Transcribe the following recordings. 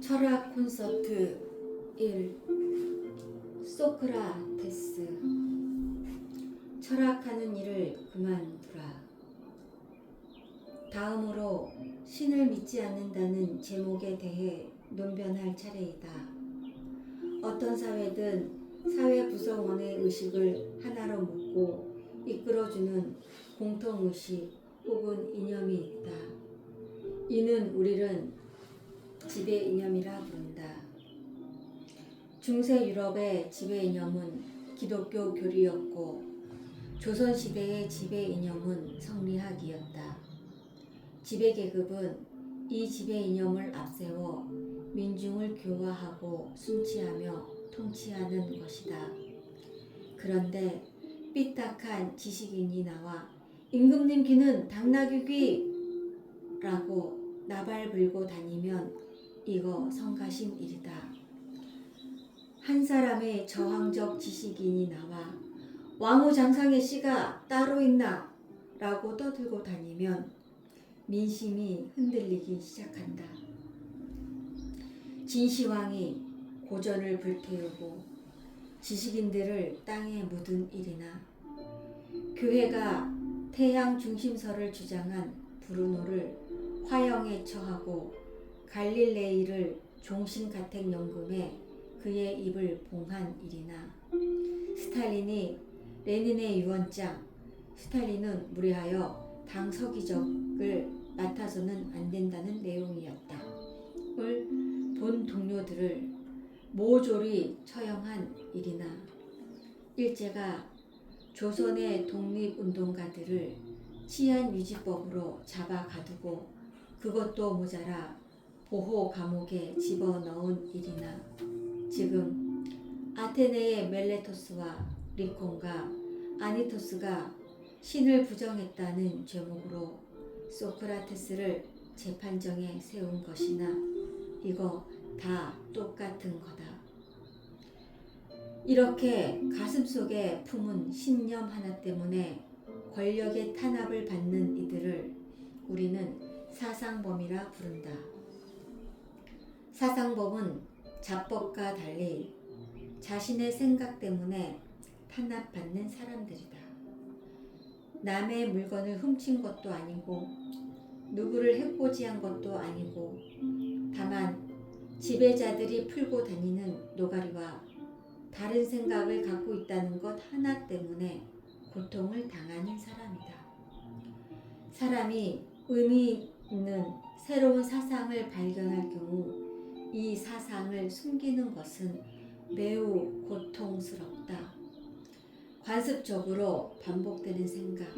철학 콘서트 1. 소크라테스. 철학하는 일을 그만두라. 다음으로 신을 믿지 않는다는 제목에 대해 논변할 차례이다. 어떤 사회든 사회 구성원의 의식을 하나로 묶고 이끌어주는 공통의식 혹은 이념이 있다. 이는 우리는 지배 이념이라 부른다. 중세 유럽의 지배 이념은 기독교 교리였고 조선시대의 지배 이념은 성리학이었다. 지배 계급은 이 지배 이념을 앞세워 민중을 교화하고 순치하며 통치하는 것이다. 그런데 삐딱한 지식인이 나와 임금님 귀는 당나귀 귀라고 나발 불고 다니면 이거 성가신 일이다. 한 사람의 저항적 지식인이 나와 왕후장상의 씨가 따로 있나? 라고 떠들고 다니면 민심이 흔들리기 시작한다. 진시황이 고전을 불태우고 지식인들을 땅에 묻은 일이나 교회가 태양 중심설을 주장한 브루노를 화형에 처하고 갈릴레이를 종신가택연금에 그의 입을 봉한 일이나 스탈린이 레닌의 유언장 스탈린은 무례하여 당 서기적을 맡아서는 안 된다는 내용이었다. 을 본 동료들을 모조리 처형한 일이나 일제가 조선의 독립운동가들을 치안유지법으로 잡아 가두고 그것도 모자라 보호 감옥에 집어넣은 일이나 지금 아테네의 멜레토스와 리콘과 아니토스가 신을 부정했다는 죄목으로 소크라테스를 재판정에 세운 것이나 이거 다 똑같은 거다. 이렇게 가슴속에 품은 신념 하나 때문에 권력의 탄압을 받는 이들을 우리는 사상범이라 부른다. 사상범은 자법과 달리 자신의 생각 때문에 탄압받는 사람들이다. 남의 물건을 훔친 것도 아니고 누구를 해코지한 것도 아니고 다만 지배자들이 풀고 다니는 노가리와 다른 생각을 갖고 있다는 것 하나 때문에 고통을 당하는 사람이다. 사람이 의미 있는 새로운 사상을 발견할 경우 이 사상을 숨기는 것은 매우 고통스럽다. 관습적으로 반복되는 생각,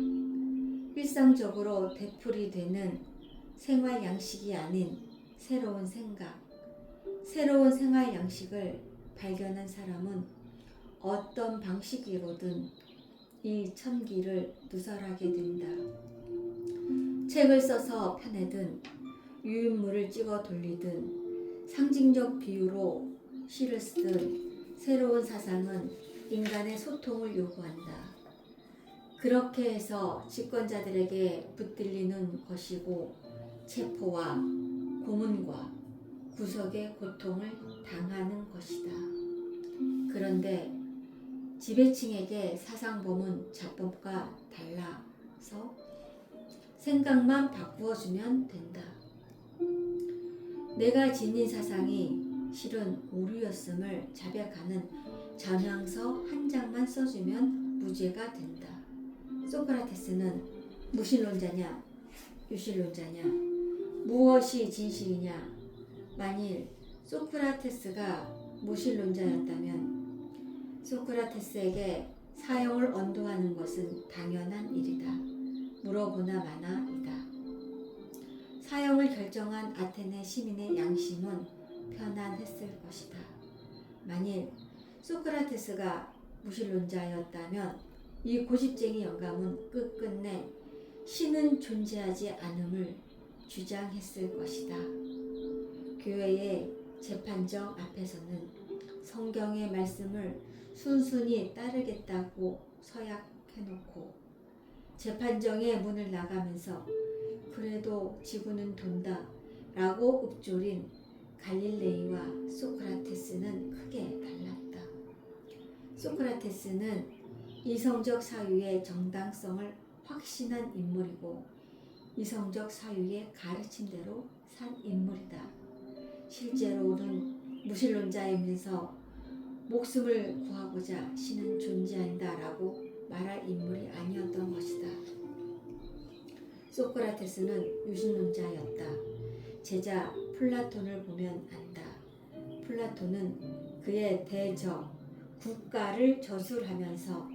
일상적으로 되풀이되는 생활 양식이 아닌 새로운 생각, 새로운 생활 양식을 발견한 사람은 어떤 방식으로든 이 천기를 누설하게 된다. 책을 써서 펴내든 유인물을 찍어 돌리든 상징적 비유로 시를 쓰든 새로운 사상은 인간의 소통을 요구한다. 그렇게 해서 집권자들에게 붙들리는 것이고 체포와 고문과 구속의 고통을 당하는 것이다. 그런데 지배층에게 사상범은 자법과 달라서 생각만 바꾸어주면 된다. 내가 지닌 사상이 실은 오류였음을 자백하는 전향서 한 장만 써주면 무죄가 된다. 소크라테스는 무신론자냐 유신론자냐 무엇이 진실이냐. 만일 소크라테스가 무신론자였다면 소크라테스에게 사형을 언도하는 것은 당연한 일이다. 물어보나 마나이다. 사형을 결정한 아테네 시민의 양심은 편안했을 것이다. 만일 소크라테스가 무신론자였다면 이 고집쟁이 영감은 끝끝내 신은 존재하지 않음을 주장했을 것이다. 교회의 재판정 앞에서는 성경의 말씀을 순순히 따르겠다고 서약해놓고 재판정의 문을 나가면서 그래도 지구는 돈다 라고 읊조린 갈릴레이와 소크라테스는 크게 달랐다. 소크라테스는 이성적 사유의 정당성을 확신한 인물이고 이성적 사유의 가르침대로 산 인물이다. 실제로는 무신론자이면서 목숨을 구하고자 신은 존재한다라고 말할 인물이 아니었던 것이다. 소크라테스는 유신론자였다. 제자 플라톤을 보면 안다. 플라톤은 그의 대적 국가를 저술하면서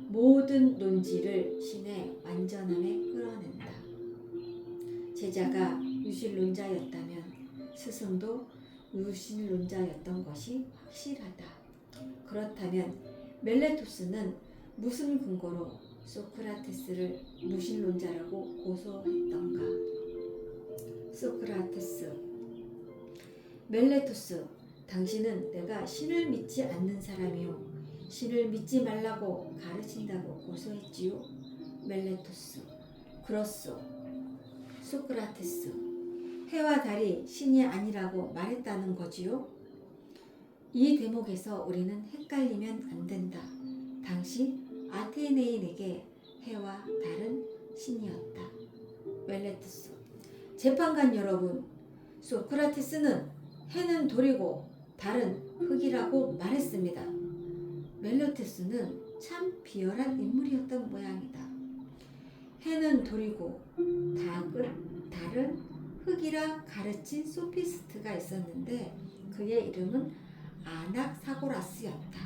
모든 논지를 신의 완전함에 끌어낸다. 제자가 유신론자였다면 스승도 유신론자였던 것이 확실하다. 그렇다면 멜레토스는 무슨 근거로 소크라테스를 무신론자라고 고소했던가? 소크라테스, 멜레토스, 당신은 내가 신을 믿지 않는 사람이요 신을 믿지 말라고 가르친다고 고소했지요. 멜레토스, 그렇소. 소크라테스, 해와 달이 신이 아니라고 말했다는 거지요. 이 대목에서 우리는 헷갈리면 안 된다. 당시 아테네인에게 해와 달은 신이었다. 멜레토스, 재판관 여러분, 소크라테스는 해는 돌이고 달은 흙이라고 말했습니다. 멜레토스는 참 비열한 인물이었던 모양이다. 해는 돌이고 달은 흙이라 가르친 소피스트가 있었는데 그의 이름은 아낙사고라스였다.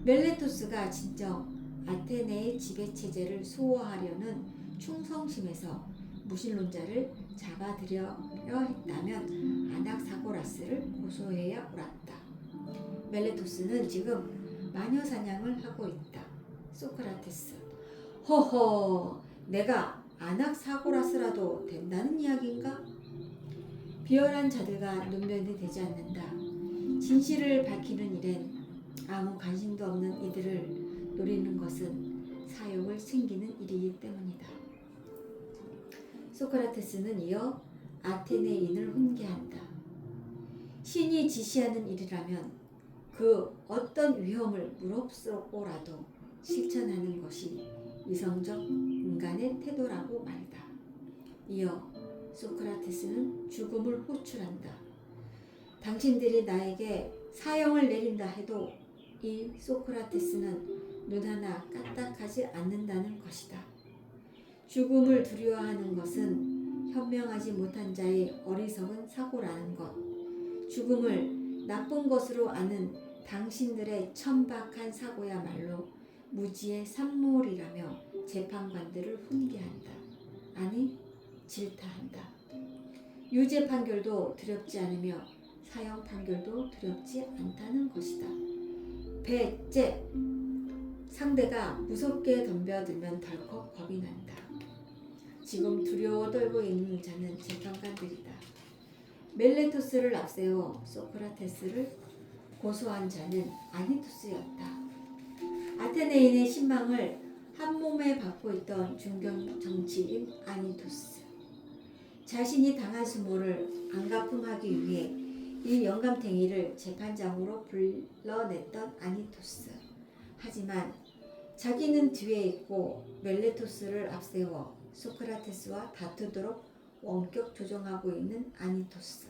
멜레토스가 진정 아테네의 지배체제를 수호하려는 충성심에서 무신론자를 잡아들여 했다면 아낙사고라스를 고소해야 옳았다. 멜레토스는 지금 마녀사냥을 하고 있다. 소크라테스, 허허, 내가 아낙사고라스라도 된다는 이야기인가? 비열한 자들과 눈변이 되지 않는다. 진실을 밝히는 일엔 아무 관심도 없는 이들을 노리는 것은 사욕을 챙기는 일이기 때문이다. 소크라테스는 이어 아테네인을 훈계한다. 신이 지시하는 일이라면 그 어떤 위험을 무릅쓰고라도 실천하는 것이 이성적 인간의 태도라고 말이다. 이어 소크라테스는 죽음을 호출한다. 당신들이 나에게 사형을 내린다 해도 이 소크라테스는 눈 하나 까딱하지 않는다는 것이다. 죽음을 두려워하는 것은 현명하지 못한 자의 어리석은 사고라는 것. 죽음을 나쁜 것으로 아는 당신들의 천박한 사고야말로 무지의 산물이라며 재판관들을 훈계한다. 아니, 질타한다. 유죄 판결도 두렵지 않으며 사형 판결도 두렵지 않다는 것이다. 배째, 상대가 무섭게 덤벼들면 덜컥 겁이 난다. 지금 두려워 떨고 있는 자는 재판관들이다. 멜레토스를 앞세워 소크라테스를 고소한 자는 아니투스였다. 아테네인의 신망을 한몸에 받고 있던 중견 정치인 아니투스. 자신이 당한 수모를 안갚음하기 위해 이 영감탱이를 재판장으로 불러냈던 아니투스. 하지만 자기는 뒤에 있고 멜레토스를 앞세워 소크라테스와 다투도록 원격 조종하고 있는 아니토스.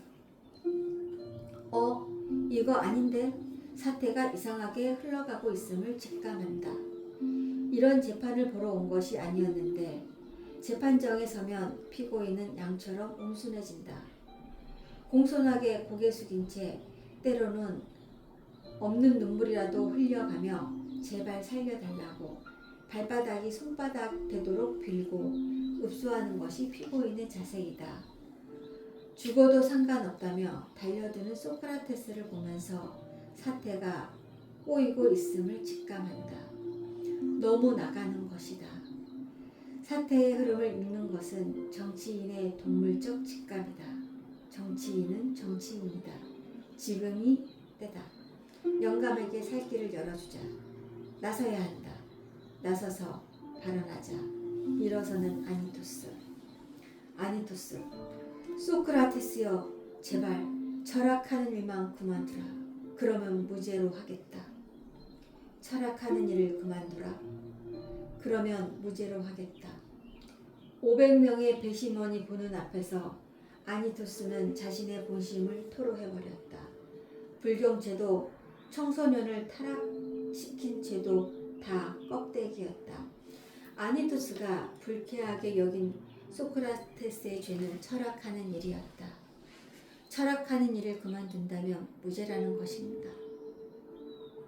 이거 아닌데? 사태가 이상하게 흘러가고 있음을 직감한다. 이런 재판을 보러 온 것이 아니었는데 재판정에 서면 피고인은 양처럼 온순해진다. 공손하게 고개 숙인 채 때로는 없는 눈물이라도 흘려가며 제발 살려달라고 발바닥이 손바닥 되도록 빌고 읍소하는 것이 피고인의 자세이다. 죽어도 상관없다며 달려드는 소크라테스를 보면서 사태가 꼬이고 있음을 직감한다. 너무 나가는 것이다. 사태의 흐름을 읽는 것은 정치인의 동물적 직감이다. 정치인은 정치인이다. 지금이 때다. 영감에게 살 길을 열어주자. 나서야 한다. 나서서 발언하자. 일어서는 아니토스. 아니토스, 소크라테스여, 제발 철학하는 일만 그만두라. 그러면 무죄로 하겠다. 철학하는 일을 그만두라. 그러면 무죄로 하겠다. 500명의 배심원이 보는 앞에서 아니토스는 자신의 본심을 토로해버렸다. 불경죄도 청소년을 타락시킨 죄도 다 껍데기였다. 아니토스가 불쾌하게 여긴 소크라테스의 죄는 철학하는 일이었다. 철학하는 일을 그만둔다면 무죄라는 것입니다.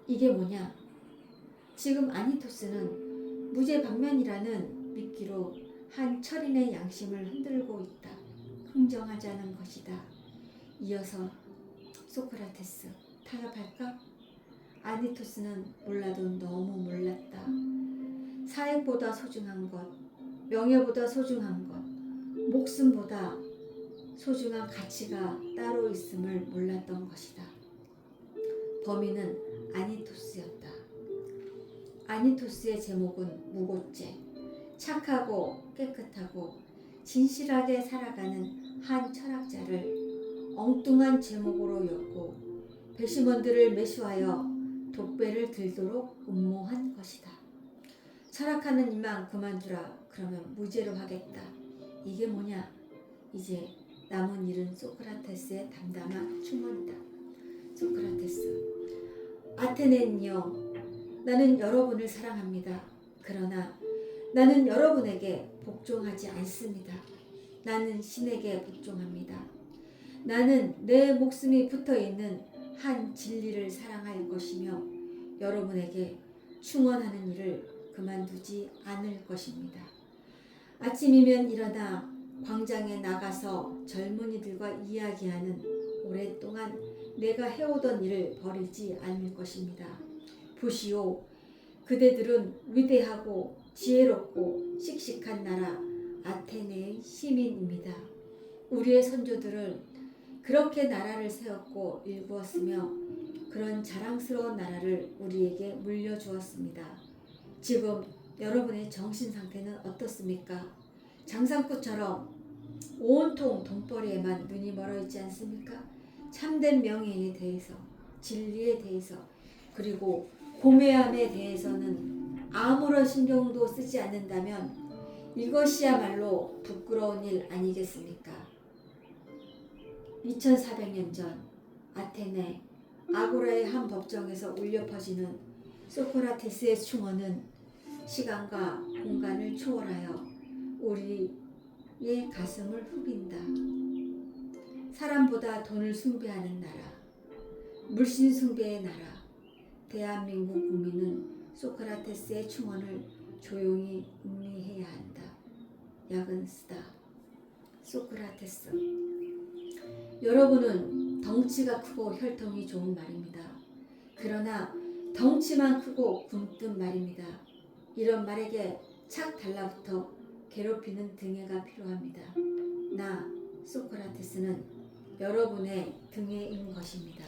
이게 뭐냐? 지금 아니토스는 무죄 방면이라는 미끼로 한 철인의 양심을 흔들고 있다. 흥정하자는 것이다. 이어서 소크라테스, 타협할까? 아니토스는 몰라도 너무 몰랐다. 사익보다 소중한 것, 명예보다 소중한 것, 목숨보다 소중한 가치가 따로 있음을 몰랐던 것이다. 범인은 아니토스였다. 아니토스의 제목은 무고죄. 착하고 깨끗하고 진실하게 살아가는 한 철학자를 엉뚱한 제목으로 엮고 배심원들을 매수하여 독배를 들도록 음모한 것이다. 철학하는 일만 그만두라. 그러면 무죄로 하겠다. 이게 뭐냐? 이제 남은 일은 소크라테스의 담담한 충원이다. 소크라테스, 아테네인이여, 나는 여러분을 사랑합니다. 그러나 나는 여러분에게 복종하지 않습니다. 나는 신에게 복종합니다. 나는 내 목숨이 붙어있는 한 진리를 사랑할 것이며 여러분에게 충원하는 일을 그만두지 않을 것입니다. 아침이면 일어나 광장에 나가서 젊은이들과 이야기하는 오랫동안 내가 해오던 일을 버리지 않을 것입니다. 보시오, 그대들은 위대하고 지혜롭고 씩씩한 나라 아테네의 시민입니다. 우리의 선조들은 그렇게 나라를 세웠고 일구었으며 그런 자랑스러운 나라를 우리에게 물려주었습니다. 지금 여러분의 정신 상태는 어떻습니까? 장상구처럼 온통 돈벌이에만 눈이 멀어 있지 않습니까? 참된 명예에 대해서, 진리에 대해서, 그리고 고매함에 대해서는 아무런 신경도 쓰지 않는다면 이것이야말로 부끄러운 일 아니겠습니까? 2400년 전 아테네 아고라의 한 법정에서 울려 퍼지는 소크라테스의 충언은 시간과 공간을 초월하여 우리의 가슴을 후빈다. 사람보다 돈을 숭배하는 나라, 물신 숭배의 나라, 대한민국 국민은 소크라테스의 충언을 조용히 음미해야 한다. 약은 쓰다. 소크라테스, 여러분은 덩치가 크고 혈통이 좋은 말입니다. 그러나 덩치만 크고 굼뜬 말입니다. 이런 말에게 착 달라붙어 괴롭히는 등해가 필요합니다. 나 소크라테스는 여러분의 등해인 것입니다.